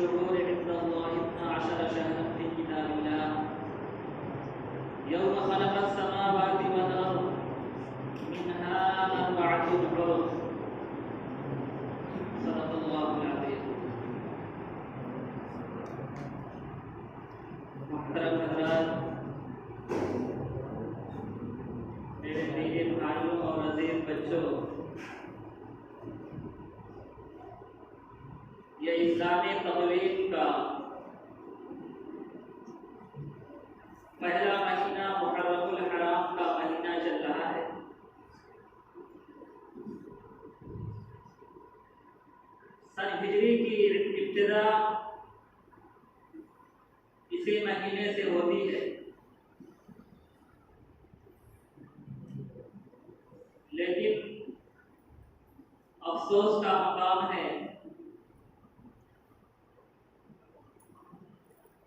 الشهور عند الله 12 شهرا في كتاب الله يوم خلق السماوات والأرض منها 4 حرم صدق الله العظيم. محترم حضرات، میرے میٹھے بھائیوں اور عزیز بچوں، یہ اسلامی تقویم کا پہلا مہینہ محرم الحرام کا مہینہ چل رہا ہے۔ سن ہجری کی ابتدا اسی مہینے سے ہوتی ہے، لیکن افسوس کا مقام ہے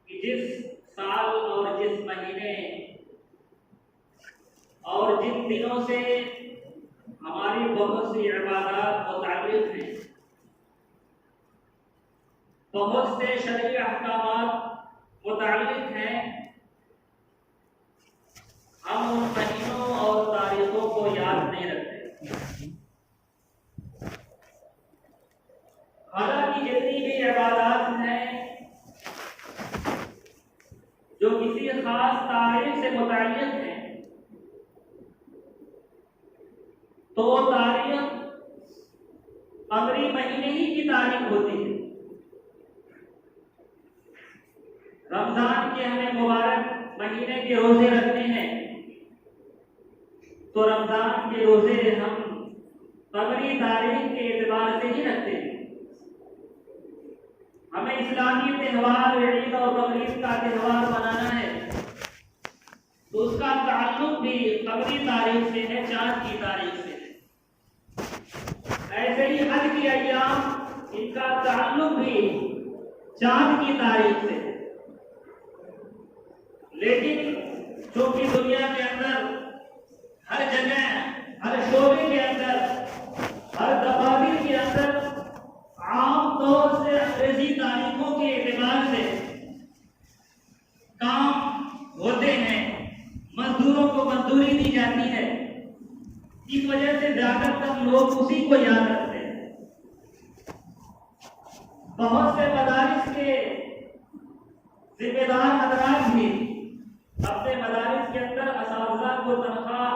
کہ جس سال اور جس مہینے اور جن دنوں سے ہماری بہت سی عبادات متعلق ہیں، بہت سے شرعی احکامات متعلق ہیں، ہم ان مہینوں اور تاریخوں کو یاد نہیں رکھتے۔ حالانکہ جتنی بھی عبادات ہیں جو کسی خاص تاریخ سے متعلق ہیں، تو وہ تاریخ قمری مہینے ہی کی تاریخ ہوتی ہے۔ رمضان کے ہمیں مبارک مہینے کے روزے رکھنے ہیں، تو رمضان کے روزے ہم قمری تاریخ کے اعتبار سے ہی رکھتے ہیں۔ ہمیں اسلامی تہوار عید اور بقرعید کا تہوار منانا ہے تو اس کا تعلق بھی قمری تاریخ سے ہے، چاند کی تاریخ سے ہے۔ ایسے ہی حج کی ایام، ان کا تعلق بھی چاند کی تاریخ سے ہے۔ لیکن چونکہ دنیا کے اندر ہر جگہ، ہر شعبے کے اندر، ہر دفاتر کے اندر عام طور سے انگریزی تاریخوں کے اعتبار سے کام ہوتے ہیں، مزدوروں کو مزدوری دی جاتی ہے، اس وجہ سے زیادہ تر لوگ اسی کو یاد رکھتے ہیں۔ بہت سے مدارس کے ذمہ دار حضرات بھی اپنے مدارس کے اندر اساتذہ کو تنخواہ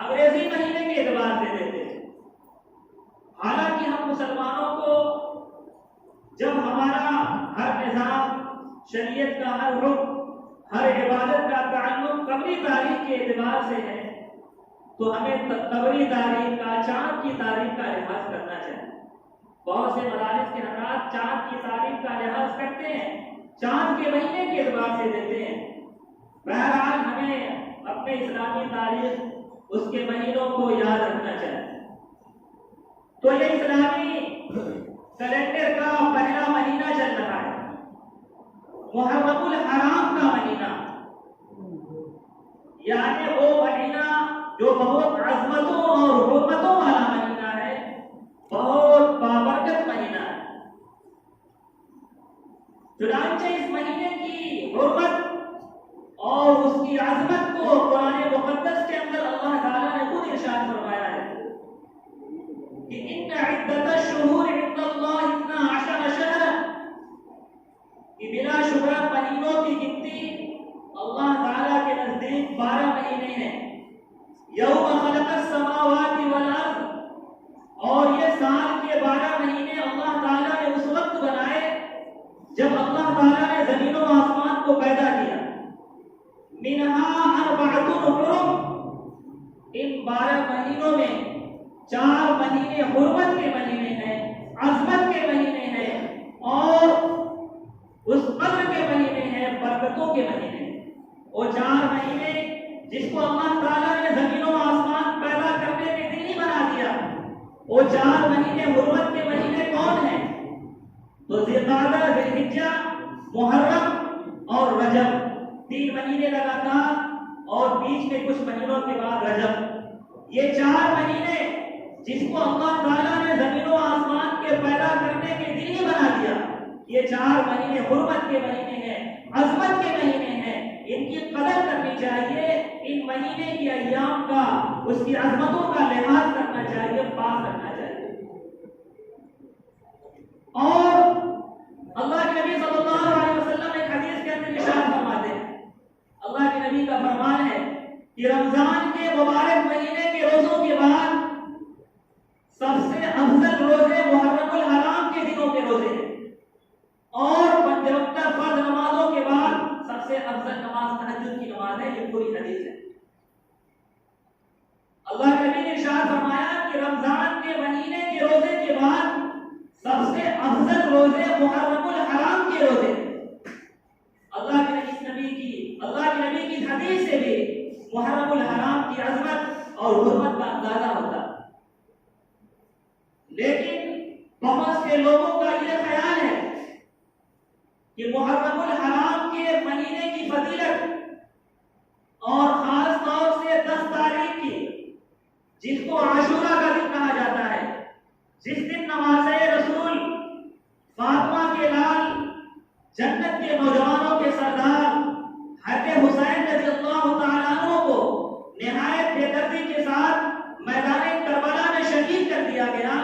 انگریزی مہینے کے اعتبار سے دیتے ہیں۔ حالانکہ ہم مسلمانوں کو جب ہمارا ہر نظام، شریعت کا ہر حکم، ہر عبادت کا تعلق قمری تاریخ کے اعتبار سے ہے، تو ہمیں قمری تاریخ کا، چاند کی تاریخ کا لحاظ کرنا چاہیے۔ بہت سے مدارس کے حضرات چاند کی تاریخ کا لحاظ کرتے ہیں، چاند کے مہینے کے اعتبار سے دیتے ہیں۔ بہرحال ہمیں اپنے اسلامی تاریخ، اس کے مہینوں کو یاد رکھنا چاہیے۔ تو یہ اسلامی کیلنڈر کا پہلا مہینہ چل رہا ہے، محرم الحرام کا مہینہ، یعنی وہ مہینہ جو بہت عظمتوں اور حرمتوں والا مہینہ ہے، بہت بابرکت مہینہ ہے۔ چنانچہ اس مہینے کی حرمت اور اس کی عظمت کو قرآن مقدس کے اندر اللہ تعالیٰ نے خود ارشاد فرمایا ہے کہ ان عدت الشہور عند اللہ 12 شہرا، کہ بلا شبہ مہینوں کی گنتی اللہ تعالیٰ کے نزدیک 12 مہینے ہیں۔ یوم خلق السماوات والارض، اور یہ سال کے 12 مہینے اللہ تعالیٰ نے اس وقت بنائے جب اللہ تعالیٰ نے زمین و آسمان کو پیدا کیا۔ منہا 4 حرم، ان 12 مہینوں میں 4 مہینے حرمت کے مہینے ہیں، عظمت کے مہینے ہیں، اور اس قدر کے مہینے ہیں، برکتوں کے مہینے ہیں۔ وہ 4 مہینے جس کو اللہ تعالیٰ نے زمین و آسمان پیدا کرنے کے دن ہی بنا دیا، وہ 4 مہینے حرمت کے مہینے کون ہیں؟ تو ذوالقعدہ، ذوالحجہ، محرم اور رجب، 3 مہینے لگاتار، اور بیچ میں کچھ مہینوں کے بعد رجب۔ یہ 4 مہینے جس کو اللہ تعالیٰ نے زمین و آسمان کے پیدا کرنے کے دن ہی بنا دیا، یہ 4 4 مہینے حرمت کے مہینے ہیں، عظمت کے مہینے ہیں، ان کی قدر کرنی چاہیے، ان مہینے کی ایام کا، اس کی عظمتوں کا لحاظ کرنا چاہیے، پاس رکھنا چاہیے۔ اور اللہ کے نبی صلی اللہ علیہ وسلم ایک حدیث کے اندر ارشاد فرماتے ہیں، اللہ کے نبی کا فرمان ہے کہ رمضان کے مبارک مہینے کے روزوں کے بعد سب سے افضل روزے محرم الحرام کے دنوں کے روزے ہیں، اور 5 وقتہ فرض نمازوں کے بعد سب سے افضل نماز تہجد کی نماز ہے۔ یہ پوری حدیث ہے۔ اللہ کے نبی نے ارشاد فرمایا کہ رمضان کے مہینے کے روزے کے بعد سب سے افضل روزے محرم الحرام کے روزے۔ اللہ کے نبی کی حدیث سے بھی محرم الحرام کی عظمت اور حرمت کا اندازہ ہوتا ہے۔ لیکن بہت سے لوگوں کا یہ خیال ہے کہ محرم الحرام کے مہینے کی فضیلت اور خاص طور سے 10 تاریخ کی، جس کو عاشورہ کا دن کہا جاتا ہے، جس دن نوازے رسول فاطمہ کے لال، جنت کے نوجوانوں کے سردار حضرت حسین رضی اللہ تعالیٰ عنہ کو نہایت بے دردی کے ساتھ میدان کربلا میں شہید کر دیا گیا،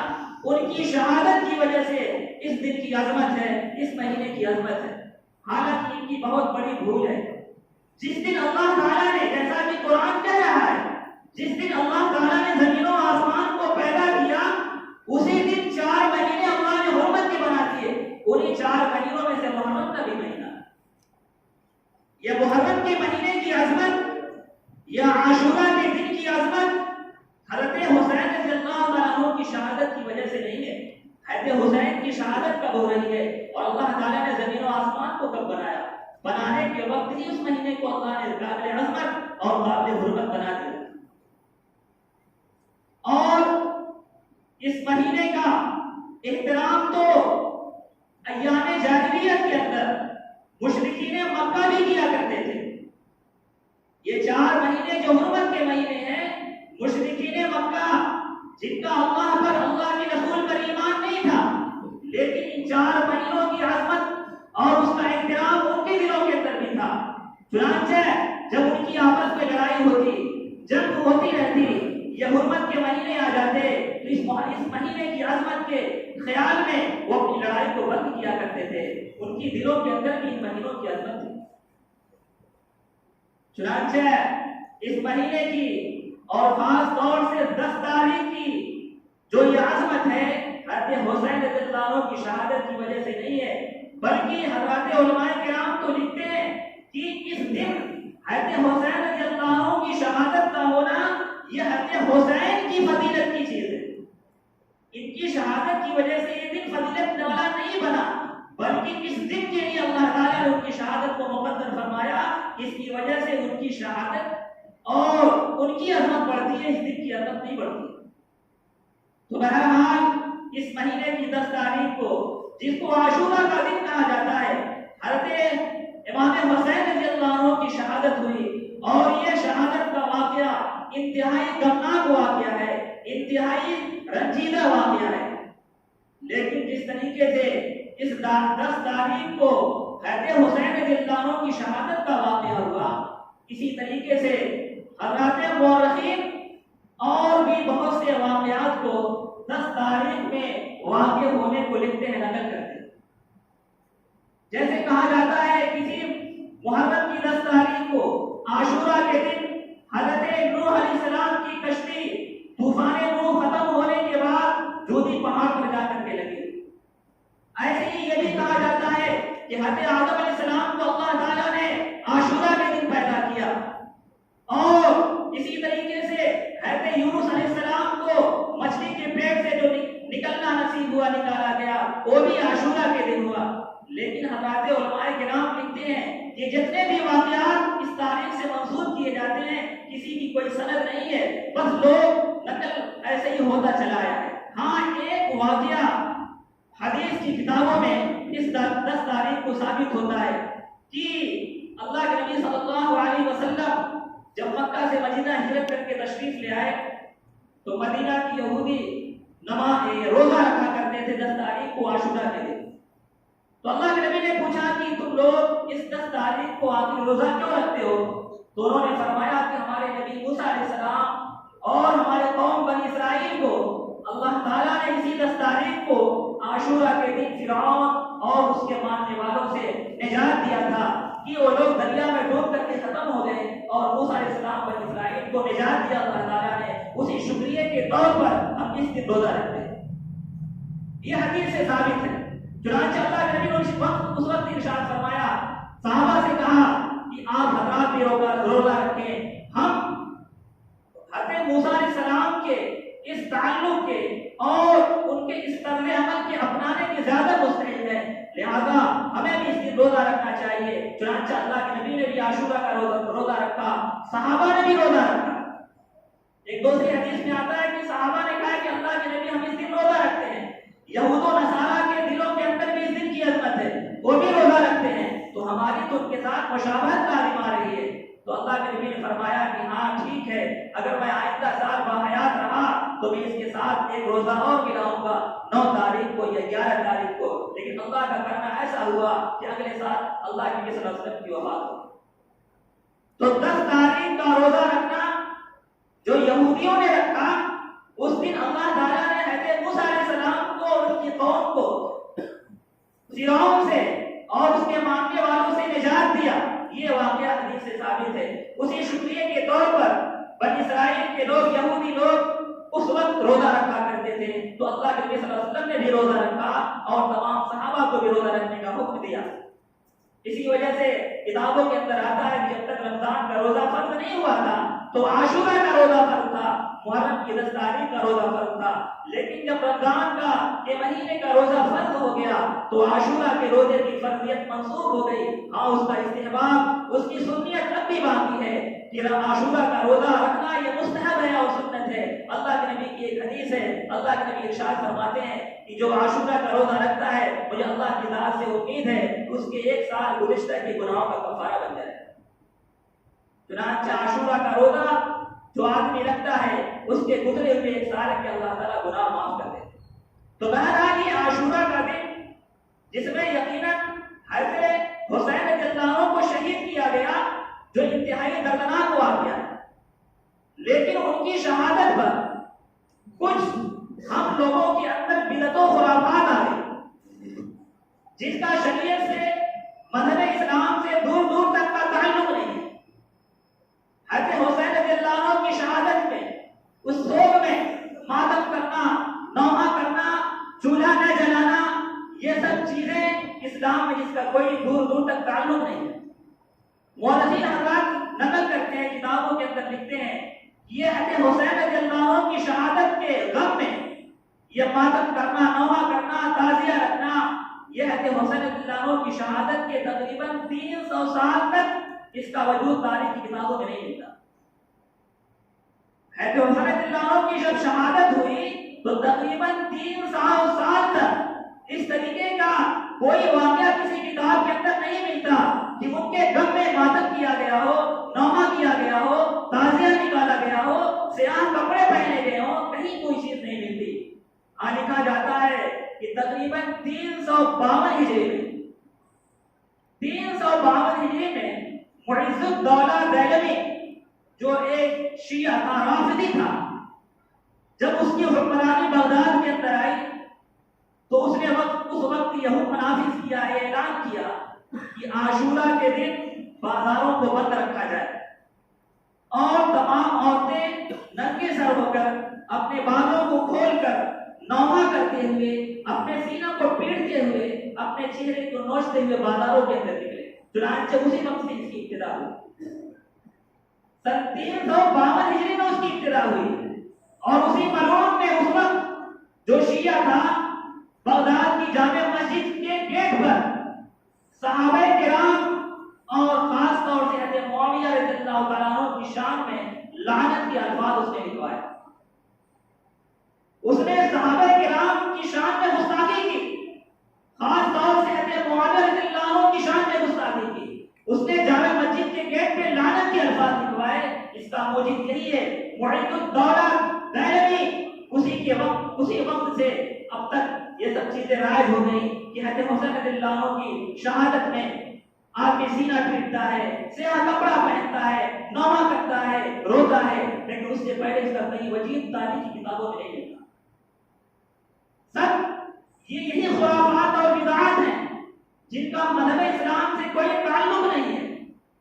ان کی شہادت کی وجہ سے اس دن کی عظمت ہے، اس مہینے کی عظمت ہے۔ حالانکہ ان کی بہت بڑی بھول ہے۔ جس دن اللہ تعالیٰ نے، جیسا کہ قرآن کہہ رہا ہے، جس دن اللہ تعالیٰ نے زمین و آسمان کو پیدا کیا، اسی دن 4 مہینے اللہ نے حرمت کے بنا دیے۔ انہی 4 مہینوں میں سے محرم کا بھی مہینہ، یہ محرم کے مہینے کی عظمت یا عاشورہ کے دن کی عظمت حضرت حسین رضی اللہ عنہ کی شہادت کی وجہ سے نہیں ہے۔ حضرت حسین کی شہادت کب ہو رہی ہے اور اللہ تعالیٰ نے زمین و آسمان کو کب بنایا؟ بنانے کے وقت ہی اس مہینے کو اللہ نے قابل عظمت اور قابل حرمت بنا دیا۔ اور اس مہینے کا احترام تو ایام جاہلیت کے اندر مشرکین مکہ بھی کیا کرتے تھے۔ یہ 4 مہینے جو حرمت کے مہینے ہیں، مشرکین مکہ جن کا اللہ پر، اللہ کے رسول پر ایمان نہیں تھا، لیکن ان 4 مہینوں کی عظمت اور اس کا احترام ان کے دلوں کے اندر بھی تھا۔ چنانچہ جب ان کی آپس میں لڑائی ہوتی، جنگ ہوتی رہتی، یہ حرمت کے مہینے آ جاتے تو اس مہینے کی عظمت کے خیال میں وہ اپنی لڑائی کو بند کیا کرتے تھے۔ ان کی دلوں کے اندر بھی ان مہینوں کی عظمت تھی۔ چنانچہ اس مہینے کی اور خاص طور سے 10 تاریخ کی جو یہ عظمت ہے، حضرت حسین رضی اللہ عنہ کی شہادت کی وجہ سے نہیں ہے، بلکہ حضرات علماء کرام تو لکھتے ہیں کہ اس دن حضرت حسین رضی اللہ عنہ کی شہادت کا ہونا یہ حضرت حسین کی فضیلت کی چیز ہے۔ ان کی شہادت کی وجہ سے یہ دن فضیلت والا نہیں بنا، بلکہ اس دن کے لیے اللہ تعالیٰ نے ان کی شہادت کو مقدر فرمایا، اس کی وجہ سے ان کی شہادت اور ان کی عظمت بڑھتی ہے، اس دن کی عظمت نہیں بڑھتی۔ تو بہرحال اس مہینے کی 10 تاریخ کو، جس کو عاشورہ کا دن کہا جاتا ہے، حضرت امام حسین رضی اللہ عنہ کی شہادت ہوئی، اور یہ شہادت کا واقعہ انتہائی غمناک واقعہ ہے، انتہائی رنجیدہ واقعہ ہے۔ لیکن جس طریقے سے اس 10 تاریخ کو حضرت حسین رضی اللہ عنہ کی شہادت کا واقعہ ہوا، اسی طریقے سے حضرات مورخین اور بھی بہت سے واقعات کو 10 تاریخ میں واقع ہونے کو لکھتے ہیں، نقل کرتے ہیں۔ جیسے کہا جاتا ہے کسی محرم کی 10 تاریخ کو، عاشورہ کے دن، حضرت نوح علیہ السلام کی کشتی طوفان نوح ختم ہونے کے بعد جودی پہاڑ پر جا کر کے لگی۔ ایسے ہی یہ بھی کہا جاتا ہے کہ حضرت آدم علیہ السلام کو اللہ تعالیٰ نے عاشورہ کے دن پیدا کیا، اور اسی طریقے سے حضرت یونس علیہ السلام کو مچھلی کے پیٹ سے جو نکلنا نصیب ہوا، نکالا گیا، وہ بھی عاشورہ کے دن ہوا۔ لیکن حضرات علماء کرام لکھتے ہیں کہ جتنے بھی واقعات اس تاریخ سے منسوب کیے جاتے ہیں، کسی کی کوئی سند نہیں ہے، بس لوگ نقل ایسے ہی ہوتا چلا آیا ہے۔ ہاں، ایک واقعہ حدیث کی کتابوں میں اس 10 تاریخ کو ثابت ہوتا ہے کہ اللہ کے نبی صلی اللہ علیہ وسلم جب مکہ سے مدینہ ہجرت کر کے تشریف لے آئے تو مدینہ کی یہودی روزہ رکھا کرتے تھے 10 تاریخ کو عاشورہ کے دن۔ تو اللہ کے نبی نے لوگ اس 10 تاریخ کو آخری روزہ کیوں رکھتے ہو؟ تو انہوں نے فرمایا کہ ہمارے نبی موسیٰ علیہ السلام اور ہمارے قوم بنی اسرائیل کو اللہ تعالیٰ نے اسی 10 تاریخ کو عاشورہ کے دن فرعون اور اس کے ماننے والوں سے نجات دیا تھا کہ وہ لوگ دریا میں ڈوب کر کے ختم ہو گئے، اور موسیٰ علیہ السلام بنی اسرائیل کو نجات دیا اللہ تعالیٰ نے۔ اسی شکریہ کے طور پر ہم اس دن روزہ رکھتے ہیں۔ یہ حدیث سے ثابت ہے۔ چنانچہ اللہ کے نبی نے اس وقت ارشاد فرمایا، صحابہ سے کہا کہ آپ حضرات بھی روزہ رکھیں۔ ہم حضرت موسیٰ علیہ السلام کے اس تعلق کے اور ان کے اس طرز عمل کے اپنانے کے زیادہ مستحق ہیں، لہذا ہمیں بھی اس دن روزہ رکھنا چاہیے۔ چنانچہ اللہ کے نبی نے بھی عاشورہ کا روزہ رکھا، صحابہ نے بھی روزہ رکھا۔ ایک دوسری حدیث میں آتا ہے کہ صحابہ نے کہا کہ اللہ کے نبی ہم اس دن روزہ رکھتے ہیں، یہود و نصارہ کے دلوں کے اندر بھی اس دن کی عظمت ہے، وہ بھی روزہ رکھتے ہیں، تو ہماری تو ان کے ساتھ مشابہت لازم آ رہی ہے۔ تو اللہ کے نبی نے فرمایا کہ ہاں ٹھیک ہے، اگر میں آئندہ سال باحیات رہا تو میں اس کے ساتھ ایک روزہ اور ملاؤں گا 9 تاریخ کو یا 11 تاریخ کو۔ لیکن اللہ کا کرنا ایسا ہوا کہ اگلے سال اللہ کے نبی صلی اللہ علیہ وسلم کی وفات ہو۔ تو 10 تاریخ کا روزہ رکھنا جو یہودیوں نے رکھا، اس دن اللہ تعالیٰ نے حضرت موسیٰ علیہ السلام کو اور اس کی قوم کو فرعون سے اور اس کے ماننے والوں سے نجات دیا۔ یہ واقعہ حدیث سے ثابت ہے۔ اسی شکریہ کے طور پر بنی اسرائیل کے لوگ، یہودی لوگ اس وقت روزہ رکھا کرتے تھے، تو اللہ کے نبی صلی اللہ علیہ وسلم نے بھی روزہ رکھا اور تمام صحابہ کو بھی روزہ رکھنے کا حکم دیا۔ اسی وجہ سے کتابوں کے اندر آتا ہے کہ جب تک رمضان کا روزہ فرض نہیں ہوا تھا تو عاشورہ کا روزہ فرض تھا، محرم کی 10 تاریخ کا روزہ فرض تھا، لیکن جب رمضان کا کے مہینے کا روزہ فرض ہو گیا تو عاشورہ کے روزے کی فرضیت منسوخ ہو گئی۔ ہاں اس کا استحباب، اس کی سنت اب بھی باقی ہے کہ عاشورہ کا روزہ رکھنا یہ مستحب ہے اور سنت ہے۔ اللہ کے نبی کی ایک حدیث ہے، اللہ کے نبی ارشاد فرماتے ہیں کہ جو عاشورہ کا روزہ رکھتا ہے مجھے اللہ کی ذات سے امید ہے اس کے 1 سال گزشتہ کے گناہوں کا کفارہ بن جائے۔ چنانچہ عاشورہ کا روزہ جو آدمی رکھتا ہے اس کے گزرے ہوئے 1 سال کے اللہ تعالیٰ گناہ معاف کر دیتے۔ تو بہرحال یہ عاشورہ کا دن جس میں یقیناً حضرت حسین رضی اللہ عنہ کو شہید کیا گیا، جو انتہائی دردناک واقعہ ہے، لیکن ان کی شہادت پر کچھ ہم لوگوں کے اندر بدعت و خرافات آ گئی، جس کا شریعت سے، مذہب اسلام سے دور دور تک کا تعلق نہیں ہے۔ حضرت حسین رضی اللہ عنہ کی شہادت میں، اس سوگ میں ماتم کرنا، نوحہ کرنا، چولہا نہ جلانا، یہ سب چیزیں اسلام میں جس کا کوئی دور دور تک تعلق نہیں ہے۔ مورخین حضرات نقل کرتے ہیں، کتابوں کے اندر لکھتے ہیں، یہ حضرت حسین رضی اللہ عنہ کی شہادت کے غم میں یہ ماتم کرنا، نوحہ کرنا، تعزیہ رکھنا، یہ حضرت حسین رضی اللہ عنہ کی شہادت کے تقریباً 300 سال تک اس کا وجود تاریخ کی کتابوں میں نہیں ملتا۔ حضرت حسین رضی اللہ عنہ کی جب شہادت ہوئی تو تقریباً 300 سال تک اس طریقے کا کوئی واقعہ کسی کتاب کے اندر نہیں ملتا کہ ان کے غم میں ماتم کیا گیا ہو، نوحہ کیا گیا ہو، تعزیہ نکالا گیا ہو، سیاہ کپڑے پہنے گئے ہوں، کہیں کوئی چیز نہیں ملتی۔ لکھا جاتا ہے کہ تقریباً 352 ہجری میں معز الدولہ دہلوی جو ایک شیعہ تھا، رافضی تھا، جب اس کی حکمرانی بغداد کے اندر آئی تو اس نے اس وقت یہ حکم نافذ کیا، اعلان کیا کہ عاشورہ کے دن بازاروں کو بند رکھا جائے اور تمام عورتیں ننگے سر ہو کر اپنے بالوں کو کھول کر نوحہ کرتے ہوئے، اپنے سینوں کو پیٹتے ہوئے، اپنے چہرے کو نوچتے ہوئے بازاروں کے اندر نکلے۔ چنانچہ اسی وقت سے اس کی ابتدا ہوئی، 352 ہجری میں اس کی ابتدا ہوئی، اور اسی ملعون میں اس وقت جو شیعہ تھا بغداد کی جامع مسجد کے گیٹ پر صحابہ کرام اور خاص طور سے حضرت معاویہ رضی اللہ تعالیٰ عنہ کی شان میں لعنت کے الفاظ اس نے لکھوائے۔ اس نے صحابہ کرام کی شان میں گستاخی کی، خاص طور سے حضرت معاویہ رضی اللہ عنہ کی شان میں گستاخی کی۔ اس نے جامع مسجد کے گیٹ پہ لعنت کے الفاظ لکھوائے۔ اس کا موجب یہی ہے، معز الدولہ دہلوی اسی وقت سے اب تک یہ سب چیزیں رائج ہو گئی کہ حضرت حسین رضی اللہ عنہ کی شہادت میں آدمی سینہ پیٹتا ہے، سیاہ کپڑا پہنتا ہے، نوحہ کرتا ہے، روتا ہے، لیکن اس سے پہلے اس کا کہیں وجید تاریخی کتابوں میں نہیں ملتا۔ سب یہی خرافات اور بدعات ہیں جن کا مذہب اسلام سے کوئی تعلق نہیں ہے،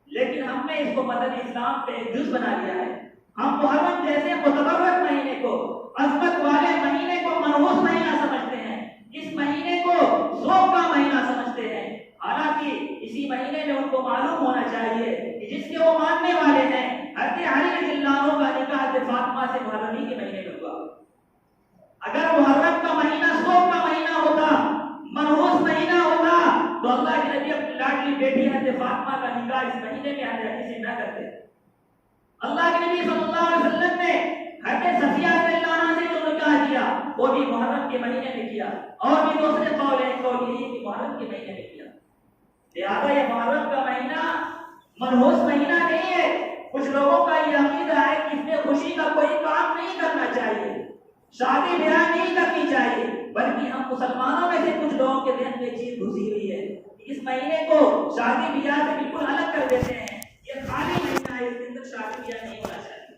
لیکن ہم نے اس کو مذہب اسلام پہ ایک جز بنا لیا ہے۔ ہم محرم جیسے متبرک مہینے کو، عظمت والے مہینے کو منحوس مہینہ سمجھتے ہیں، اس مہینے کو ذوق کا مہینہ سمجھتے ہیں، حالانکہ اسی مہینے میں ان کو معلوم ہونا چاہیے کہ جس کے وہ ماننے والے ہیں حضرت علی رضی اللہ عنہ کا نکاح حضرت فاطمہ سے محرم ہی کے مہینے میں ہوا۔ اگر محرم کا مہینہ ذوق کا مہینہ ہوتا، منحوس مہینہ ہوتا، تو اللہ کے نبی اپنی لاڈلی بیٹی حضرت فاطمہ کا نکاح اس مہینے میں حضرت علی سے نہ کرتے۔ اللہ کے نبی صلی اللہ علیہ وسلم نے حضرت صفیہ رضی اللہ عنہا سے جو نکاح کیا وہ بھی محرم کے مہینے میں کیا، اور بھی دوسرے قول ہیں کہ محرم کے مہینے میں کیا۔ لہذا یہ محرم کا مہینہ منحوس مہینہ نہیں ہے۔ کچھ لوگوں کا یہ عقیدہ ہے کہ اس میں خوشی کا کوئی کام نہیں کرنا چاہیے، شادی بیاہ نہیں کرنی چاہیے، بلکہ ہم مسلمانوں میں سے کچھ لوگوں کے ذہن میں چیز گھسی ہوئی ہے کہ اس مہینے کو شادی بیاہ سے بالکل الگ کر دیتے ہیں، یہ خالی مہینہ ہے، اس کے اندر شادی بیاہ نہیں ہونا چاہیے۔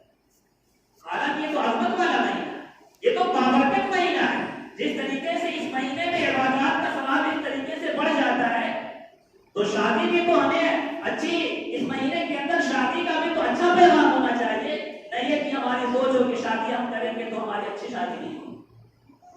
حالانکہ یہ تو عظمت والا مہینہ، یہ تو بابرکت مہینہ ہے۔ جس طریقے سے اس مہینے میں عبادات کا ثواب اس طریقے سے بڑھ جاتا ہے، تو شادی بھی تو ہمیں اچھی، اس مہینے کے اندر شادی کا بھی تو اچھا پیغام ہونا چاہیے، نہیں ہے کہ ہماری سوچ ہو کہ شادی ہم کریں گے تو ہماری اچھی شادی نہیں ہوگی۔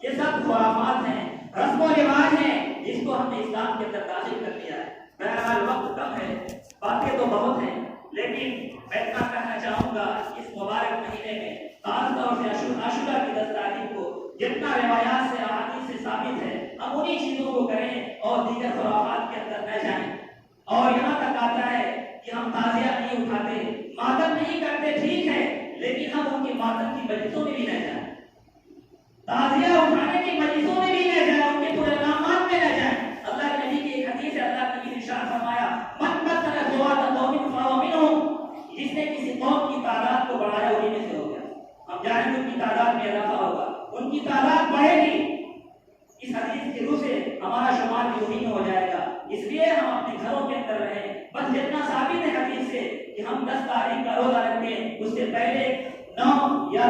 یہ سب خرافات ہیں، رسم و رواج ہیں جس کو ہم نے اسلام کے اندر داخل کر دیا ہے۔ بہرحال وقت کم ہے، باتیں تو بہت ہیں، لیکن میں اتنا کہنا چاہوں گا اس مبارک مہینے میں خاص طور سے عاشورہ کی 10 تاریخ کو جتنا روایات سے احادیث سے ثابت ہے ہم انہی چیزوں کو کریں اور دیگر خرافات کے اندر نہ جائیں۔ اور یہاں تک آتا ہے کہ ہم تعزیہ نہیں اٹھاتے، ماتم نہیں کرتے، ٹھیک ہے، لیکن ہم ان کے ماتم کی مجلسوں میں بھی نہ جائیں، تعزیہ اٹھانے کی مجلسوں میں بھی نہ جائیں، ان کے پروگرامات میں نہ جائیں۔ اللہ کے نبی کی ایک حدیث ہے، اللہ کے نبی نے ارشاد فرمایا من قتل ذوات قوم فهو منهم، جس نے کسی قوم کی تعداد کو بڑھایا انہی میں سے ہو گیا۔ ہم جانیں گے ان کی تعداد میں اضافہ ہوگا، ان کی تعداد بڑھے گی، اس حدیث کی روح سے ہمارا شمار بھی انہی میں ہو جائے گا۔ اس لیے ہم اپنے گھروں کے اندر رہیں، بس جتنا ثابت ہے حدیث سے کہ ہم 10 تاریخ کا روزہ رکھیں، اس سے پہلے 9 یا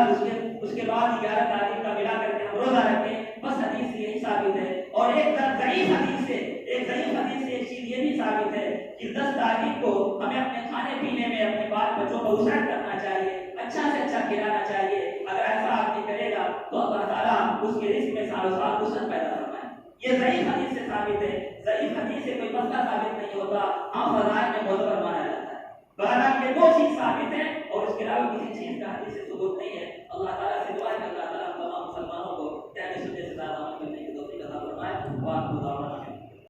اس کے بعد 11 تاریخ کا ملا کر کے ہم روزہ رکھیں، بس حدیث سے یہی ثابت ہے۔ اور ایک ضعیف حدیث سے ایک چیز یہ بھی ثابت ہے کہ 10 تاریخ کو ہمیں اپنے کھانے پینے میں اپنے بال بچوں کو وسعت کرنا چاہیے، اچھا سے اچھا کھلانا چاہیے۔ اگر ایسا آدمی کرے گا تو اللہ تعالیٰ اس کے رزق میں سال سال وسعت پیدا فرمائے۔ یہ ضعیف حدیث سے ثابت ہے، ضعیف حدیث سے کوئی مسئلہ ثابت نہیں ہوتا، ہم فضائل میں معتبر مانا جاتا ہے۔ بہرحال یہ 2 چیز ثابت ہیں اور اس کے علاوہ کسی چیز کا حدیث سے ثبوت نہیں ہے۔